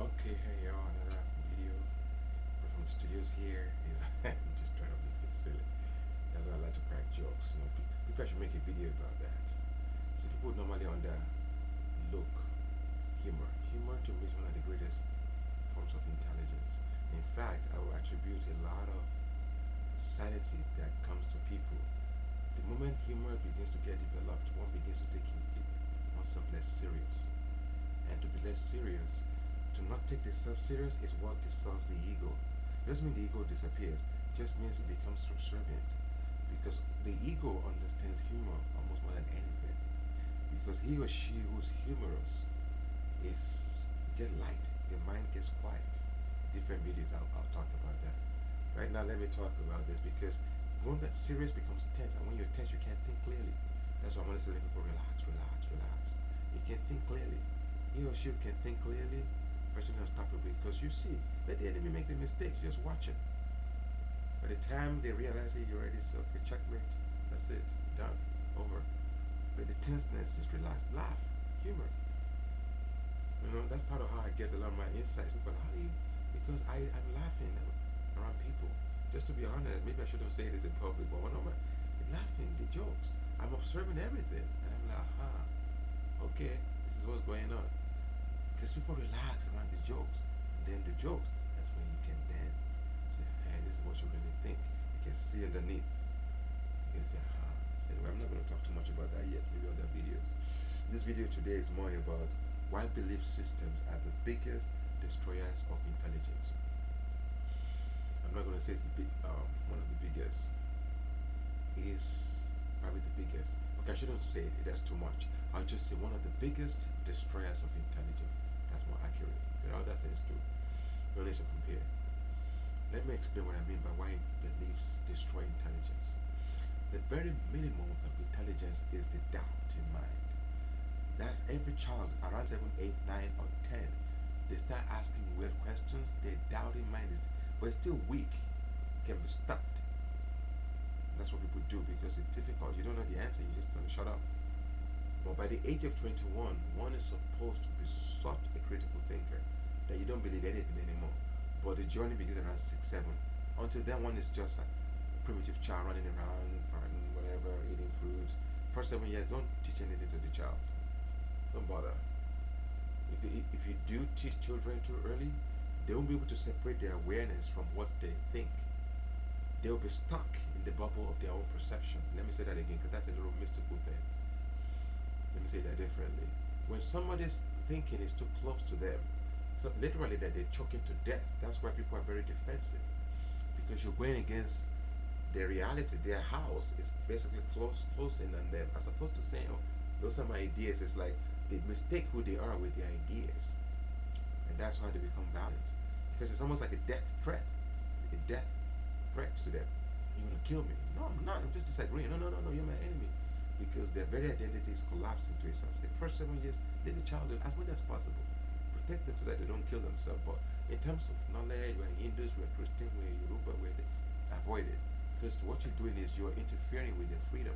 Okay, hey y'all, another video. We're from the studios here. I'm just trying to be a bit silly. I like to crack jokes. People should make a video about that. See, people normally look humor. Humor to me is one of the greatest forms of intelligence. In fact, I will attribute a lot of sanity that comes to people. The moment humor begins to get developed, one begins to take oneself less serious. And to be less serious, to not take the self serious is what dissolves the ego. It doesn't mean the ego disappears, it just means it becomes subservient. Because the ego understands humor almost more than anything. Because he or she who's humorous is get light, their mind gets quiet. Different videos I'll talk about that. Right now let me talk about this because when that serious becomes tense, and when you're tense you can't think clearly. That's why I want to say to people relax, relax, relax. You can think clearly. He or she can think clearly, person unstoppable, because you see, let the enemy make the mistakes, just watch it. By the time they realize it, you're already so okay, checkmate. That's it, done, over. But the tenseness, just relax, laugh, humor. That's part of how I get a lot of my insights. People, how do you? Because I'm laughing around people. Just to be honest, maybe I shouldn't say this in public, but when I'm laughing, the jokes, I'm observing everything, and I'm like, aha, okay, this is what's going on. Because people relax around the jokes, and then the jokes, that's when you can then say, hey, this is what you really think. You can see underneath. You can say, aha. So anyway, I'm not going to talk too much about that yet, maybe other videos. This video today is more about why belief systems are the biggest destroyers of intelligence. I'm not going to say it's one of the biggest. It is probably the biggest. Okay, I shouldn't say it, that's too much. I'll just say one of the biggest destroyers of intelligence. That's more accurate. There are other things too. No need to compare. Let me explain what I mean by why beliefs destroy intelligence. The very minimum of intelligence is the doubt in mind. That's every child around 7, 8, 9, or 10. They start asking weird questions. Their doubting mind is, but it's still weak. It can be stopped. That's what people do because it's difficult. You don't know the answer. You just tell them shut up. But by the age of 21, one is supposed to be such a critical thinker that you don't believe anything anymore. But the journey begins around 6, 7. Until then, one is just a primitive child running around, farting, whatever, eating fruits. First 7 years, don't teach anything to the child. Don't bother. If you do teach children too early, they won't be able to separate their awareness from what they think. They'll be stuck in the bubble of their own perception. Let me say that again because that's a little mystical thing. Let me say that differently. When somebody's thinking is too close to them, so literally that they're choking to death, that's why people are very defensive. Because you're going against their reality. Their house is basically closing on them. As opposed to saying, oh, those are my ideas. It's like they mistake who they are with their ideas. And that's why they become violent. Because it's almost like a death threat. A death threat to them. You're gonna kill me. No, I'm not. I'm just disagreeing. No, no, no, no. You're my enemy. Because their very identity is collapsed into it. So I say, first 7 years, leave the child as much as possible. Protect them so that they don't kill themselves. But in terms of knowledge, we're Hindus, we're Christian, we're Yoruba, avoid it. Because what you're doing is you're interfering with their freedom.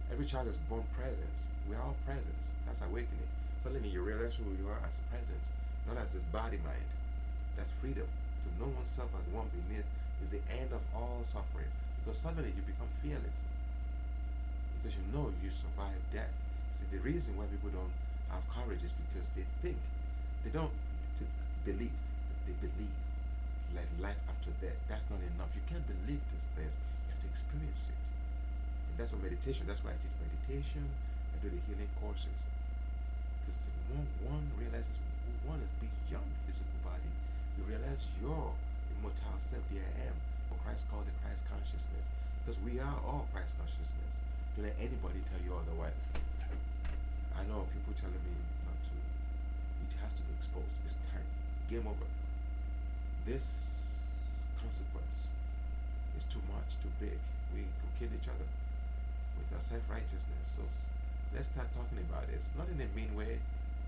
Every child is born presence. We are all presence. That's awakening. Suddenly you realize who you are as presence, not as this body mind. That's freedom. To know oneself as one beneath is the end of all suffering. Because suddenly you become fearless. Because you know you survive death. See, the reason why people don't have courage is because they think. They don't believe. They believe. Like life after death. That's not enough. You can't believe these things. You have to experience it. And that's what meditation. That's why I teach meditation. I do the healing courses. Because one realizes one is beyond the physical body. You realize your immortal self, the I am. What Christ called the Christ consciousness. Because we are all Christ consciousness. Don't let anybody tell you otherwise. I know people telling me not to. It has to be exposed. It's time. Game over. This consequence is too much, too big. We could kill each other with our self-righteousness. So let's start talking about it. It's not in a mean way.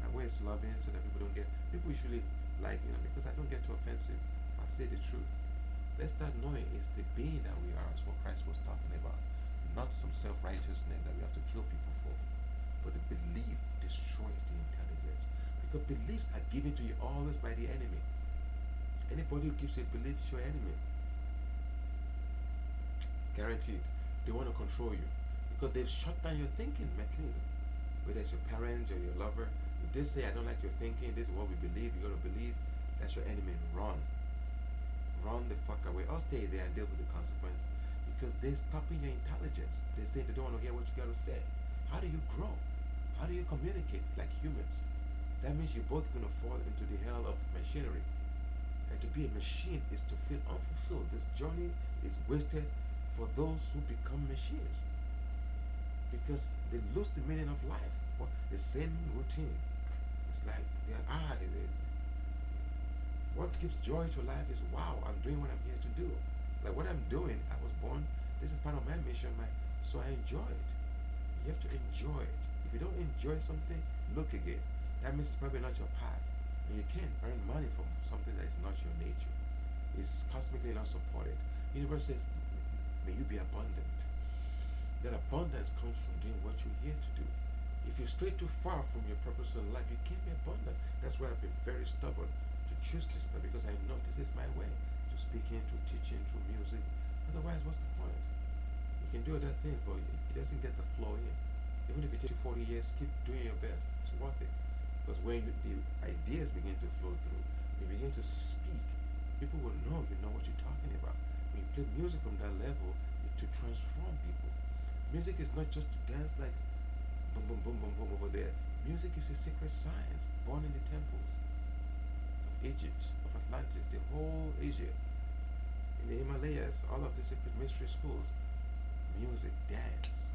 My way is loving so that people don't get. People usually like, because I don't get too offensive. I say the truth. Let's start knowing it's the being that we are, is what Christ was talking about. Not some self-righteousness that we have to kill people for. But the belief destroys the intelligence. Because beliefs are given to you always by the enemy. Anybody who gives you a belief is your enemy. Guaranteed. They want to control you because they've shut down your thinking mechanism. Whether it's your parents or your lover, if they say, I don't like your thinking, this is what we believe, you got to believe, that's your enemy. Run. Run the fuck away. Or stay there and deal with the consequence because they're stopping your intelligence. They're saying they don't want to hear what you got to say. How do you grow? How do you communicate like humans? That means you're both going to fall into the hell of machinery. And to be a machine is to feel unfulfilled. This journey is wasted for those who become machines because they lose the meaning of life. The same routine. It's like what gives joy to life is, wow, I'm doing what I'm here to do. Like what I'm doing, I was born, this is part of my mission, so I enjoy it. You have to enjoy it. If you don't enjoy something, look again. That means it's probably not your path. And you can't earn money from something that is not your nature. It's cosmically not supported. The universe says, may you be abundant. That abundance comes from doing what you're here to do. If you stray too far from your purpose in life, you can't be abundant. That's why I've been very stubborn to choose this path, because I know this is my way. To speaking, to teaching, through music. Otherwise, what's the point? You can do other things, but it doesn't get the flow in. Even if it takes you 40 years, keep doing your best. It's worth it. Because when the ideas begin to flow through, you begin to speak, people will know you know what you're talking about. When you play music from that level, to transform people. Music is not just to dance like boom, boom, boom, boom, boom over there. Music is a sacred science born in the temples of Egypt, of Atlantis, the whole Asia, in the Himalayas, all of the sacred mystery schools. Music, dance,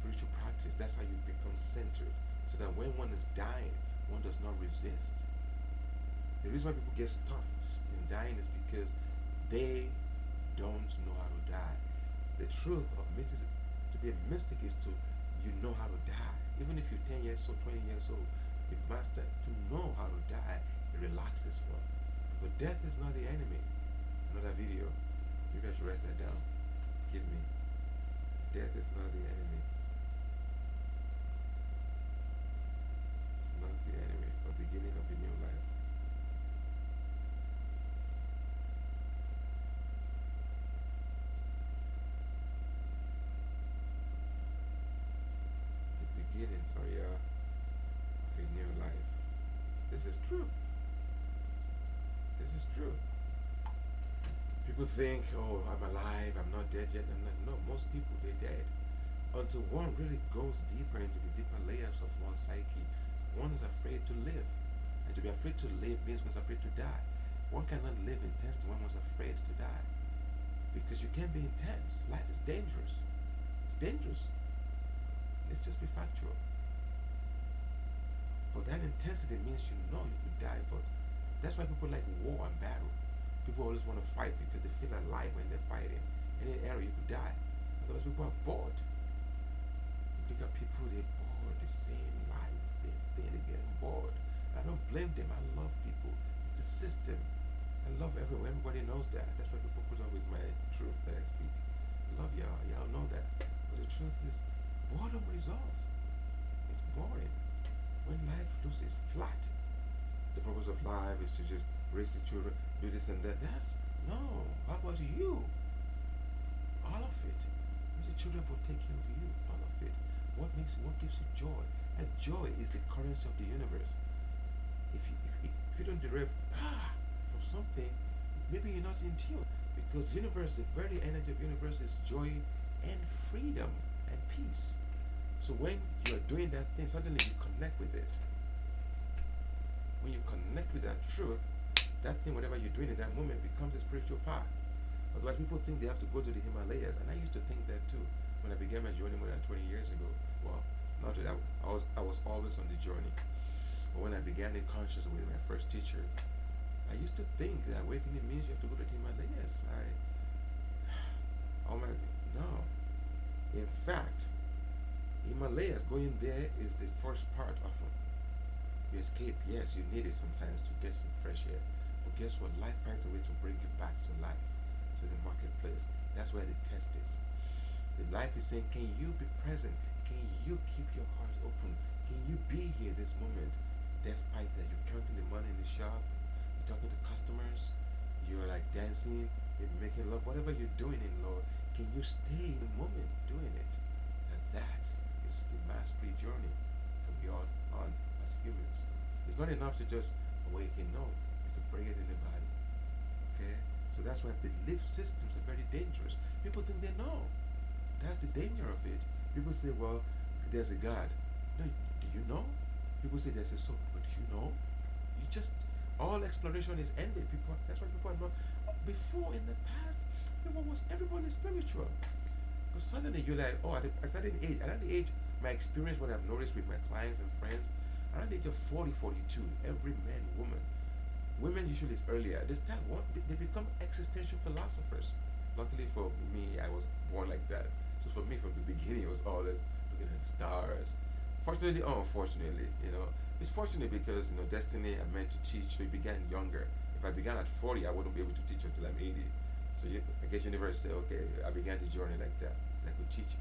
spiritual practice, that's how you become centered. So that when one is dying, one does not resist. The reason why people get stuck in dying is because they don't know how to die. The truth of mysticism, to be a mystic, is to know how to die. Even if you're 10 years old, 20 years old, you've mastered to know how to die. It relaxes one. But death is not the enemy. Another video. You guys should write that down. Give me. Death is not the enemy. It's not the enemy. The beginning of a new life. Beginnings of a new life. This is truth. This is truth. People think, oh, I'm alive, I'm not dead yet. I'm not. No, most people, they're dead. Until one really goes deeper into the deeper layers of one's psyche, one is afraid to live. And to be afraid to live means one's afraid to die. One cannot live intensely when one's afraid to die. Because you can't be intense. Life is dangerous. It's dangerous. Let's just be factual. But that intensity means you know you could die, but that's why people like war and battle. People always want to fight because they feel alive when they're fighting. In an area you could die. Otherwise people are bored. You look at people, they're bored, the same life, the same thing, they're getting bored. I don't blame them, I love people. It's the system. I love everyone, everybody knows that. That's why people put up with my truth that I speak. I love y'all, y'all know that. But the truth is, boredom resolves. It's boring. When life loses flat, the purpose of life is to just raise the children, do this and that. That's no. How about you? All of it. Raise the children will take care of you. All of it. What gives you joy? And joy is the currency of the universe. If you don't derive from something, maybe you're not in tune. Because universe, the very energy of universe is joy and freedom and peace. So when you're doing that thing, suddenly you connect with it. When you connect with that truth, that thing, whatever you're doing in that moment, becomes a spiritual path. Otherwise, people think they have to go to the Himalayas, and I used to think that too when I began my journey more than 20 years ago. Well, not that I was always on the journey, but when I began in consciousness with my first teacher, I used to think that awakening means you have to go to the Himalayas. No. In fact, Himalayas, going there is the first part of it. You escape, yes, you need it sometimes to get some fresh air. But guess what? Life finds a way to bring you back to life, to the marketplace. That's where the test is. The life is saying, can you be present? Can you keep your heart open? Can you be here this moment? despite that you're counting the money in the shop, you're talking to customers, you're like dancing, you're making love, whatever you're doing in law, can you stay in the moment doing it? And that is the mastery journey that we are on as humans. It's not enough to just awaken, no, you have to bring it in the body. Okay? So that's why belief systems are very dangerous. People think they know. That's the danger of it. People say, well, there's a God. No, do you know? People say there's a soul, but do you know? You just, all exploration is ended. People, that's why people are not. Before in the past, everyone is spiritual. But suddenly you're like, oh, at a certain age, at the age, my experience, what I've noticed with my clients and friends, around the age of 40, 42, every man, woman, women usually is earlier. They start, they become existential philosophers. Luckily for me, I was born like that. So for me, from the beginning, it was always looking at the stars. Fortunately or unfortunately, it's fortunate because destiny I meant to teach, so it began younger. If I began at 40, I wouldn't be able to teach until I'm 80. So I guess universe say, okay, I began the journey like that. Like we teach,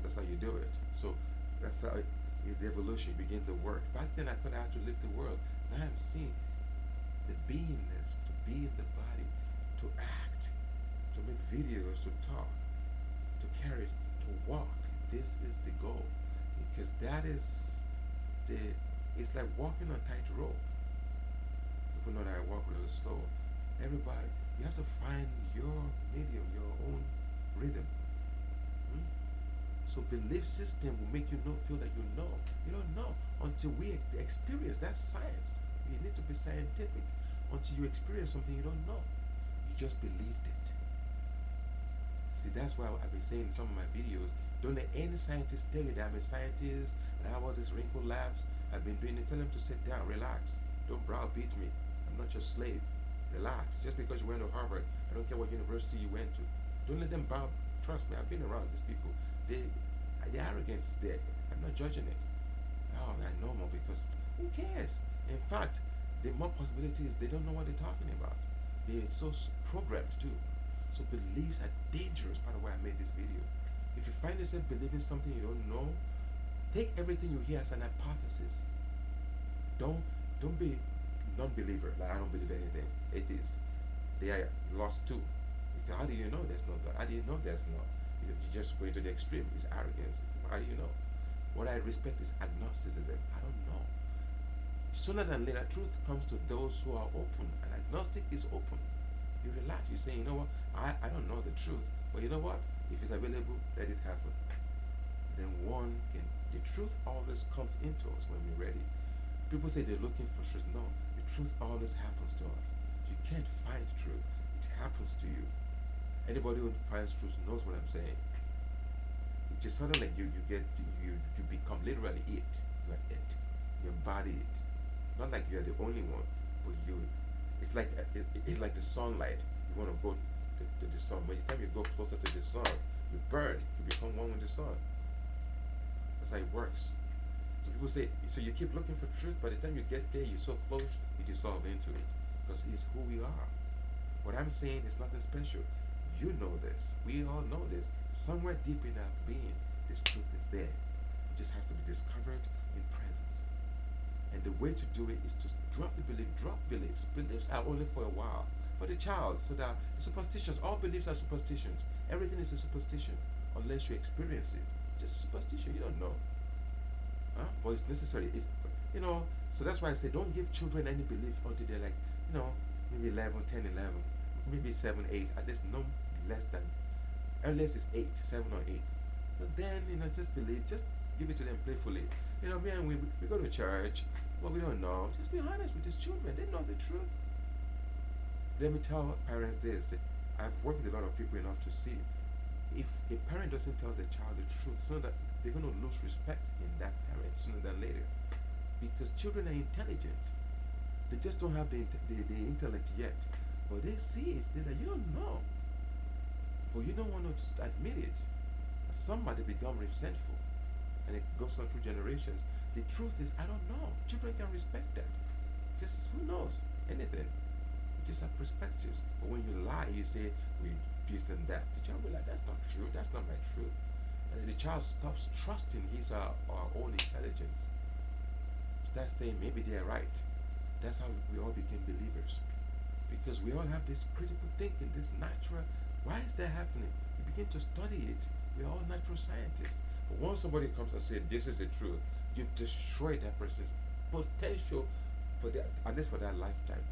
that's how you do it. So that's how it is the evolution. You begin the work. Back then, I thought I had to live the world. Now I'm seeing the beingness, to be in the body, to act, to make videos, to talk, to carry, to walk. This is the goal, because that is it's like walking on tightrope. People know that I walk really slow. Everybody, you have to find your medium, your own rhythm. Hmm? So belief system will make you feel that you know. You don't know until we experience. That's science. You need to be scientific. Until you experience something you don't know, you just believed it. See, that's why I've been saying in some of my videos, don't let any scientist tell you that I'm a scientist and I have all these wrinkle labs. I've been doing it. Tell them to sit down, relax. Don't browbeat me. I'm not your slave. Relax. Just because you went to Harvard, I don't care what university you went to. Don't let them bow. Trust me, I've been around these people. The arrogance is there. I'm not judging it. Oh, I know more because who cares? In fact, the more possibility is they don't know what they're talking about. They're so programmed too. So beliefs are dangerous. Part of why I made this video. If you find yourself believing something you don't know, take everything you hear as an hypothesis. Don't be non-believer. Like I don't believe anything. Atheists, they are lost too. Because how do you know there's no God? How do you know there's no? You just go into the extreme. It's arrogance. How do you know? What I respect is agnosticism. I don't know. Sooner than later, truth comes to those who are open. And agnostic is open. You relax. You say, you know what? I don't know the truth. But you know what? If it's available, let it happen. Then the truth always comes into us when we're ready. People say they're looking for truth. No, the truth always happens to us. You can't find truth. It happens to you. Anybody who finds truth knows what I'm saying. It just suddenly you become literally it. You are it. You embody it. Not like you are the only one, but it's like the sunlight. You want to go to the sun. By the time you go closer to the sun, you burn. You become one with the sun. That's how it works. So people say, so you keep looking for truth. By the time you get there, you're so close, you dissolve into it, because it's who we are. What I'm saying is nothing special. You know this. We all know this. Somewhere deep in our being, this truth is there. It just has to be discovered in presence. And the way to do it is to drop the belief, drop beliefs. Beliefs are only for a while. For the child, so that the superstitions, all beliefs are superstitions. Everything is a superstition, unless you experience it. Just superstition, you don't know. But it's necessary. So that's why I say don't give children any belief until they're like, maybe 11, 10, 11, maybe 7, 8, at least no less than, earliest is 8, 7 or 8. But then, just believe, just give it to them playfully. Man, we go to church, but we don't know. Just be honest with these children. They know the truth. Let me tell parents this. I've worked with a lot of people enough to see if a parent doesn't tell the child the truth, so that they're going to lose respect in that parent sooner than later. Because children are intelligent. They just don't have the intellect yet. But they see it still that you don't know. But you don't want to admit it. Somebody become resentful. And it goes on through generations. The truth is, I don't know. Children can respect that. Just, who knows? Anything. You just have perspectives. But when you lie, you say, we this and that. The child will be like, that's not true. That's not my truth. And the child stops trusting his or our own intelligence. start saying maybe they're right. That's how we all became believers. Because we all have this critical thinking, this natural, why is that happening? You begin to study it. We're all natural scientists. But once somebody comes and says, this is the truth, you destroy that person's potential for that, at least for that lifetime.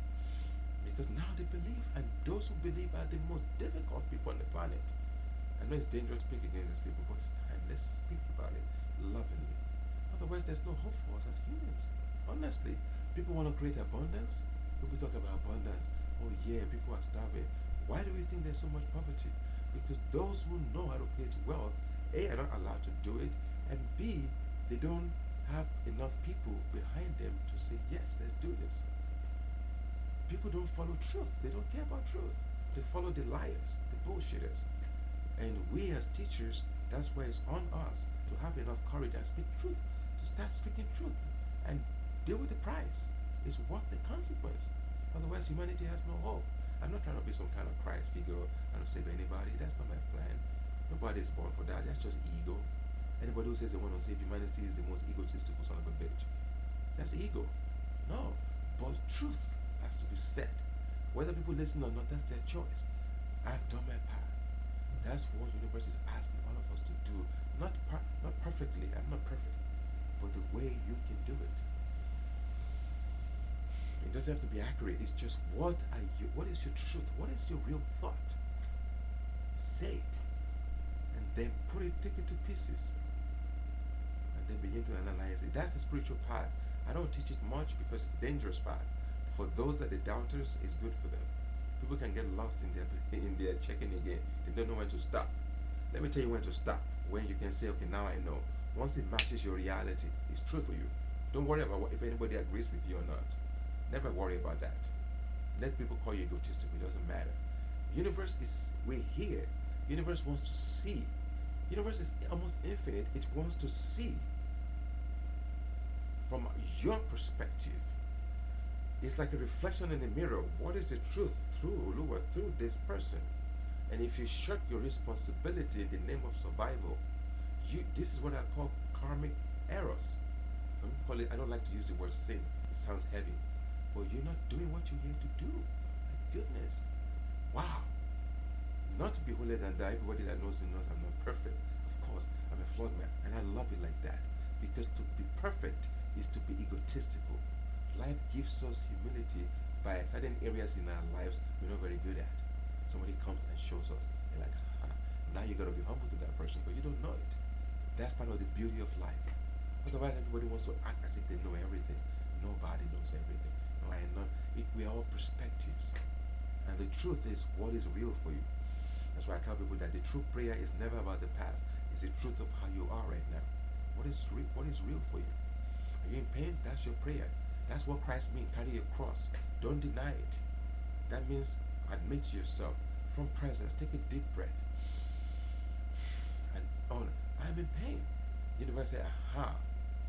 Because now they believe, and those who believe are the most difficult people on the planet. I know it's dangerous to speak against these people, but it's time. Let's speak about it lovingly. Otherwise, there's no hope for us as humans. Honestly, people want to create abundance. People talk about abundance. Oh yeah, people are starving. Why do we think there's so much poverty? Because those who know how to create wealth, A, are not allowed to do it, and B, they don't have enough people behind them to say, yes, let's do this. People don't follow truth. They don't care about truth. They follow the liars, the bullshitters. And we as teachers, that's why it's on us to have enough courage and speak truth, to start speaking truth and deal with the price. It's worth the consequence. Otherwise, humanity has no hope. I'm not trying to be some kind of Christ figure and save anybody. That's not my plan. Nobody is born for that. That's just ego. Anybody who says they want to save humanity is the most egotistical son of a bitch. That's ego. No. But truth has to be said. Whether people listen or not, that's their choice. I've done my part. That's what universe is asking all of us to do. Not perfectly. I'm not perfect. But the way you can do it. It doesn't have to be accurate. It's just what is your truth? What is your real thought? Say it. And then take it to pieces. And then begin to analyze it. That's the spiritual part. I don't teach it much because it's a dangerous part. For those that the doubters, it's good for them. People can get lost in their checking again. They don't know when to stop. Let me tell you when to stop. When you can say, okay, now I know. Once it matches your reality, it's true for you. Don't worry about if anybody agrees with you or not. Never worry about that. Let people call you egotistical. It doesn't matter. Universe is, we're here. Universe wants to see. Universe is almost infinite. It wants to see from your perspective. It's like a reflection in the mirror. What is the truth through Oluwa, through this person? And if you shirk your responsibility in the name of survival, this is what I call karmic errors. I don't like to use the word sin. It sounds heavy. But you're not doing what you're here to do. My goodness. Wow. Not to be holier than thou. Everybody that knows me knows I'm not perfect. Of course, I'm a flawed man. And I love it like that. Because to be perfect is to be egotistical. Life gives us humility by certain areas in our lives we're not very good at. Somebody comes and shows us. You're like, now you got to be humble to that person because you don't know it. That's part of the beauty of life. Otherwise, everybody wants to act as if they know everything. Nobody knows everything. No, I am not. We are all perspectives. And the truth is what is real for you. That's why I tell people that the true prayer is never about the past. It's the truth of how you are right now. What is real for you? Are you in pain? That's your prayer. That's what Christ means. Carry your cross. Don't deny it. That means admit to yourself from presence. Take a deep breath. And honor. I'm in pain. The universe says, aha,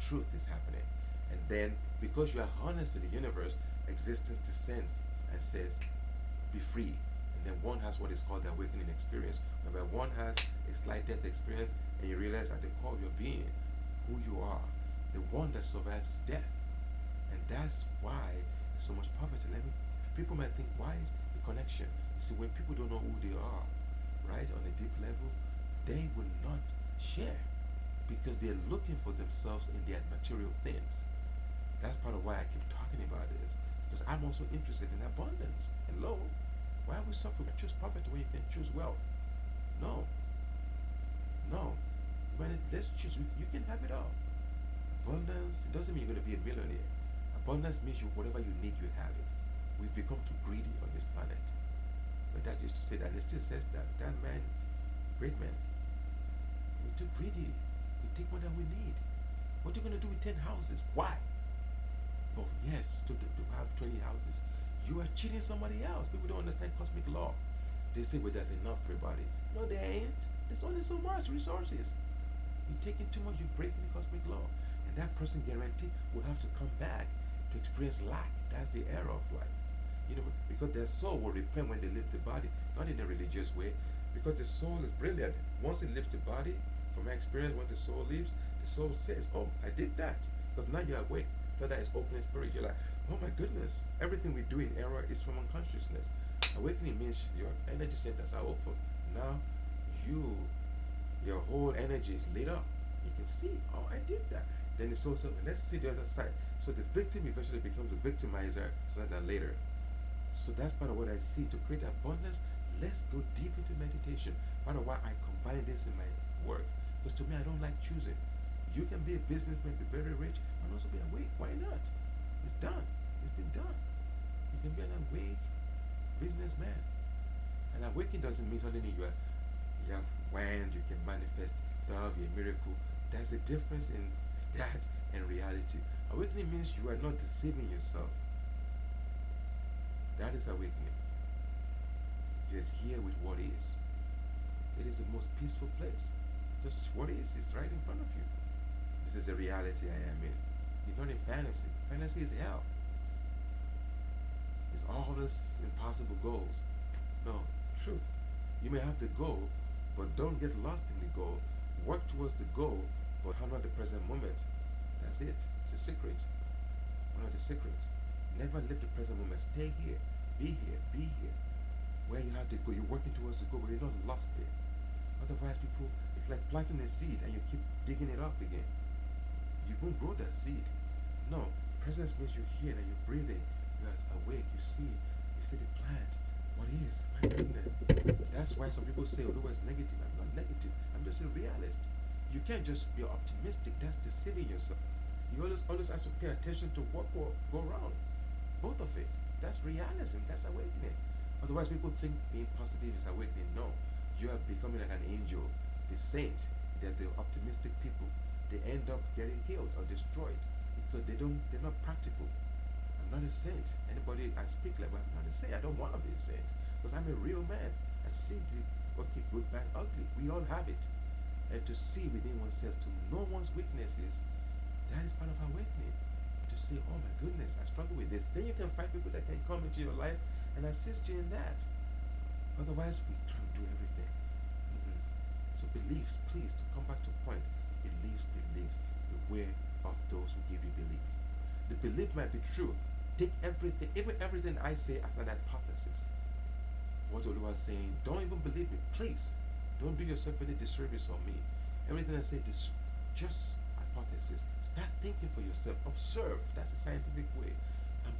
truth is happening. And then, because you are honest to the universe, existence descends and says, be free. And then one has what is called the awakening experience, whereby one has a slight death experience, and you realize at the core of your being who you are, the one that survives death. And that's why there's so much poverty. People might think, why is the connection? You see, when people don't know who they are, right, on a deep level, they will not share because they're looking for themselves in their material things. That's part of why I keep talking about this, because I'm also interested in abundance. Hello? Why we suffer? Choose poverty when you can choose wealth. No. Let's choose. You can have it all. Abundance, it doesn't mean you're going to be a millionaire. Abundance means whatever you need, you have it. We've become too greedy on this planet. But that used to say that, and it still says that. That man, great man, we're too greedy. We take more than we need. What are you going to do with 10 houses? Why? But yes, to have 20 houses, you are cheating somebody else. People don't understand cosmic law. They say, well, there's enough for everybody. No, there ain't. There's only so much resources. You're taking too much, you're breaking the cosmic law. And that person guaranteed will have to come back to experience lack. That's the error of life. Because their soul will repent when they leave the body, not in a religious way, because the soul is brilliant. Once it leaves the body, from my experience, when the soul leaves, the soul says, oh, I did that. Because now you're awake. after that is opening spirit. You're like, oh my goodness, everything we do in error is from unconsciousness. Awakening means your energy centers are open. Now you, your whole energy is lit up. You can see, oh, I did that. Then it's also, let's see the other side. So the victim eventually becomes a victimizer sooner than later. So that's part of what I see. To create abundance, let's go deep into meditation. Part of why I combine this in my work. Because to me, I don't like choosing. You can be a businessman, be very rich, and also be awake. Why not? It's done. It's been done. You can be an awake businessman. And awakening doesn't mean suddenly you have wand, you can manifest stuff, you're a miracle. There's a difference in that and reality. Awakening means you are not deceiving yourself. That is awakening. You're here with what is. It is the most peaceful place. Because what is right in front of you. This is the reality I am in. You're not in fantasy. Fantasy is hell. It's all these impossible goals. No, truth. You may have the goal, but don't get lost in the goal. Work towards the goal, but honor the present moment. That's it. It's a secret. One of the secrets. Never live the present moment. Stay here. Be here. Be here. Where you have the goal, you're working towards the goal, but you're not lost there. Otherwise, people, it's like planting a seed and you keep digging it up again. You won't grow that seed. No, presence means you're here and you're breathing. You're awake. You see the plant. What is? My goodness. That's why some people say, oh, the word is negative. I'm not negative. I'm just a realist. You can't just be optimistic. That's deceiving yourself. You always have to pay attention to what will go wrong. Both of it. That's realism. That's awakening. Otherwise, people think being positive is awakening. No. You are becoming like an angel. The saint, they're the optimistic people. They end up getting killed or destroyed because they're not practical. I'm not a saint. Anybody I speak like, but I'm not a saint. I don't want to be a saint because I'm a real man. I see okay, good, bad, ugly. We all have it. And to see within oneself, to know one's weaknesses, that is part of awakening. To say, oh my goodness, I struggle with this. Then you can find people that can come into your life and assist you in that. Otherwise, we try to do everything. So beliefs, please, to come back to point, beliefs. Beware of those who give you belief. The belief might be true. Take everything, even everything I say as an hypothesis. What Olu was saying, don't even believe me, please. Don't do yourself any disservice on me. Everything I say is just hypothesis. Start thinking for yourself. Observe. That's a scientific way.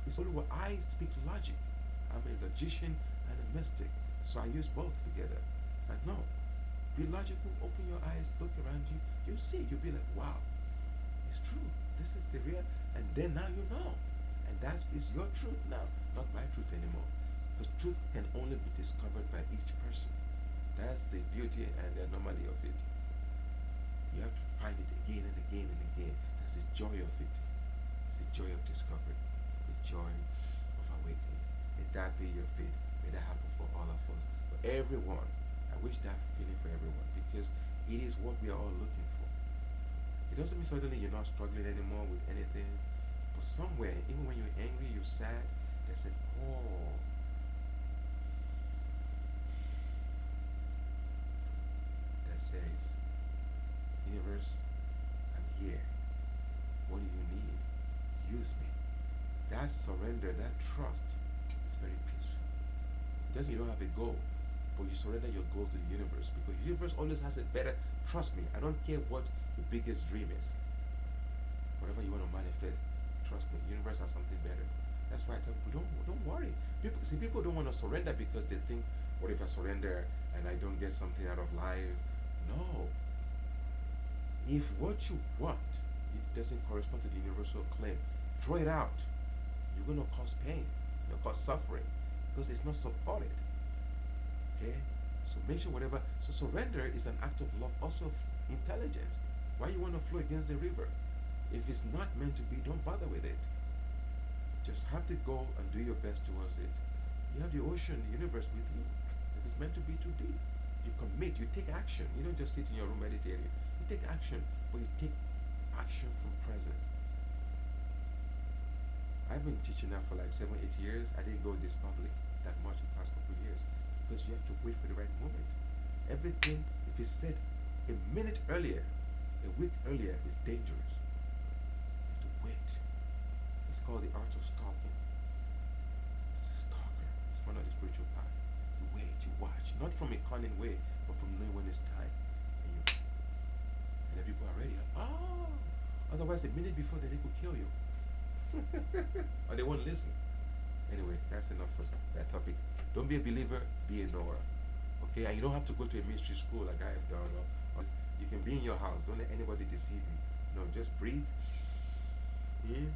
It's only what I speak logic. I'm a logician and a mystic. So I use both together. And no. Be logical, open your eyes, look around you. You'll see, you'll be like, wow, it's true. This is the real, and then now you know. And that is your truth now, not my truth anymore. Because truth can only be discovered by each person. That's the beauty and the anomaly of it. You have to find it again and again and again. That's the joy of it. It's the joy of discovery, the joy of awakening. May that be your fate. May that happen for all of us, for everyone. I wish that feeling for everyone because it is what we are all looking for. It doesn't mean suddenly you're not struggling anymore with anything, but somewhere, even when you're angry, you're sad, there's a core that says, universe, I'm here. What do you need? Use me. That surrender, that trust is very peaceful. It doesn't mean you don't have a goal. But you surrender your goals to the universe because the universe always has a better. Trust me, I don't care what your biggest dream is. Whatever you want to manifest, trust me, the universe has something better. That's why I tell people, don't worry. People don't want to surrender because they think, what if I surrender and I don't get something out of life? No. If what you want it doesn't correspond to the universal claim, throw it out. You're going to cause pain. You're going to cause suffering because it's not supported. Okay, so make sure whatever. So surrender is an act of love, also of intelligence. Why you want to flow against the river? If it's not meant to be, don't bother with it. Just have to go and do your best towards it. You have the ocean, the universe with you. If it's meant to be, you commit. You take action. You don't just sit in your room meditating. You take action, but you take action from presence. I've been teaching now for like 7, 8 years. I didn't go this public that much in the past couple of years. Because you have to wait for the right moment. Everything, if it's said a minute earlier, a week earlier, is dangerous. You have to wait. It's called the art of stalking. It's a stalker. It's one of the spiritual path. You wait, you watch, not from a cunning way, but from knowing when it's time. And the people are ready. Oh, otherwise a minute before they could kill you, or they won't listen. Anyway, that's enough for that topic. Don't be a believer, be a knower. Okay, and you don't have to go to a ministry school like I have done. Or you can be in your house. Don't let anybody deceive you. No, just breathe in.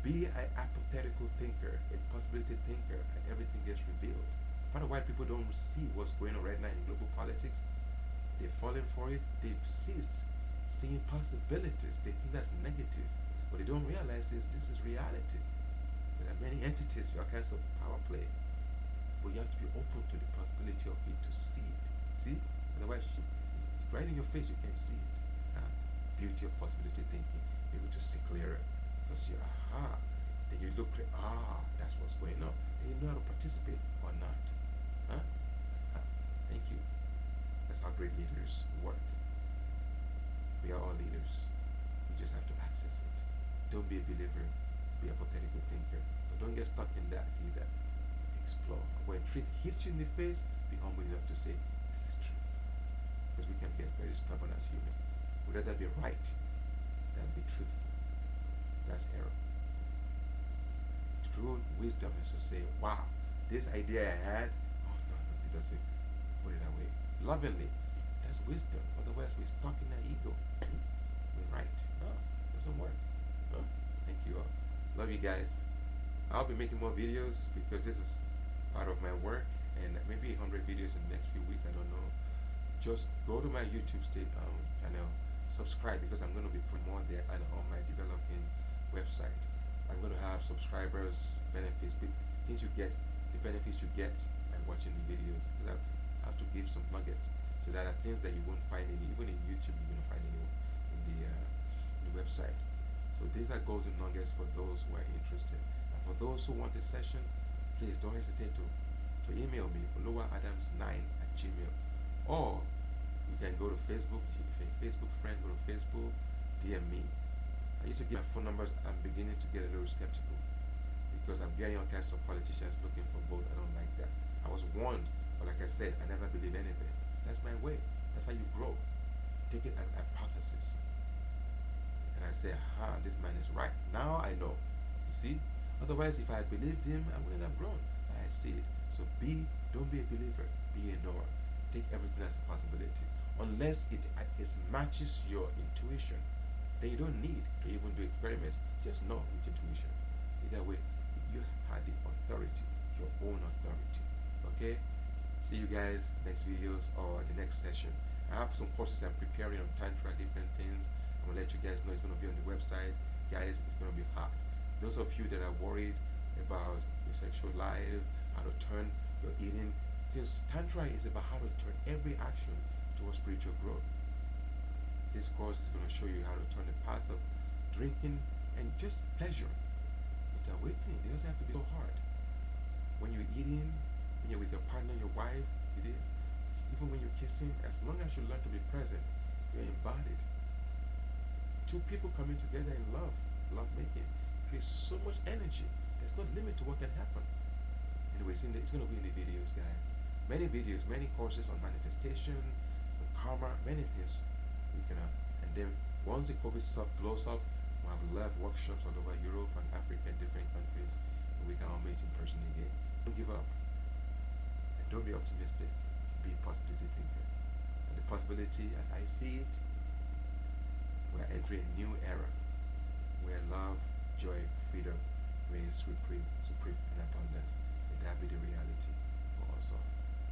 Be an hypothetical thinker, a possibility thinker, and everything gets revealed. Part of why people don't see what's going on right now in global politics, they've fallen for it. They've ceased seeing possibilities. They think that's negative. What they don't realize is this is reality. There are many entities, all kinds of power play. But you have to be open to the possibility of it to see it. See? Otherwise, it's right in your face, you can't see it. Beauty of possibility thinking. Be able to see clearer. Because you, then you look, that's what's going on. Then you know how to participate or not. Thank you. That's how great leaders work. We are all leaders. We just have to access it. Don't be a believer, be a hypothetical thinker. But don't get stuck in that either. Explore. When truth hits you in the face, be humble enough to say, this is truth. Because we can get very stubborn as humans. We'd rather be right than be truthful. That's error. True wisdom is to say, wow, this idea I had, no, it doesn't. Put it away. Lovingly. That's wisdom. Otherwise, we're stuck in our ego. We're right. No, it doesn't work. No? Thank you all. Love you guys. I'll be making more videos because this is part of my work, and maybe 100 videos in the next few weeks. I don't know. Just go to my YouTube channel, subscribe, because I'm going to be putting more there, and on my developing website. I'm going to have subscribers, benefits, things you get, the benefits you get by watching the videos. Because I have to give some nuggets. So there are things that you won't find even in YouTube. You're going to find in the website. So these are golden nuggets for those who are interested. And for those who want a session, please don't hesitate to email me, oluwaadams9@gmail.com, or you can go to Facebook. If you're a Facebook friend, go to Facebook, DM me. I used to give my phone numbers. I'm beginning to get a little skeptical because I'm getting all kinds of politicians looking for votes. I don't like that. I was warned, but like I said, I never believe anything. That's my way. That's how you grow. Take it as hypothesis. And I say, this man is right. Now I know. You see? Otherwise, if I had believed him, I wouldn't have grown. I see it. So don't be a believer. Be a knower. Take everything as a possibility. Unless it matches your intuition, then you don't need to even do experiments. Just know with intuition. Either way, you have the authority, your own authority. Okay? See you guys next videos or the next session. I have some courses I'm preparing on Tantra, different things. I'm going to let you guys know. It's going to be on the website. Guys, it's going to be hard. Those of you that are worried about your sexual life, how to turn your eating, because Tantra is about how to turn every action towards spiritual growth. This course is going to show you how to turn the path of drinking and just pleasure into awakening. It doesn't have to be so hard. When you're eating, when you're with your partner, your wife, it is. Even when you're kissing, as long as you learn to be present, you're embodied. Two people coming together in love making, creates so much energy. There's no limit to what can happen. Anyways, it's going to be in the videos, guys. Many videos, many courses on manifestation, on karma, many things. And then once the COVID stuff blows up, we'll have live workshops all over Europe and Africa and different countries, and we can all meet in person again. Don't give up. And don't be optimistic. Be a possibility thinker. And the possibility, as I see it, we're entering a new era where love, joy, freedom reigns supreme in abundance. And that be the reality for us all.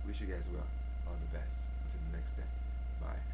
Wish you guys well. All the best. Until the next time. Bye.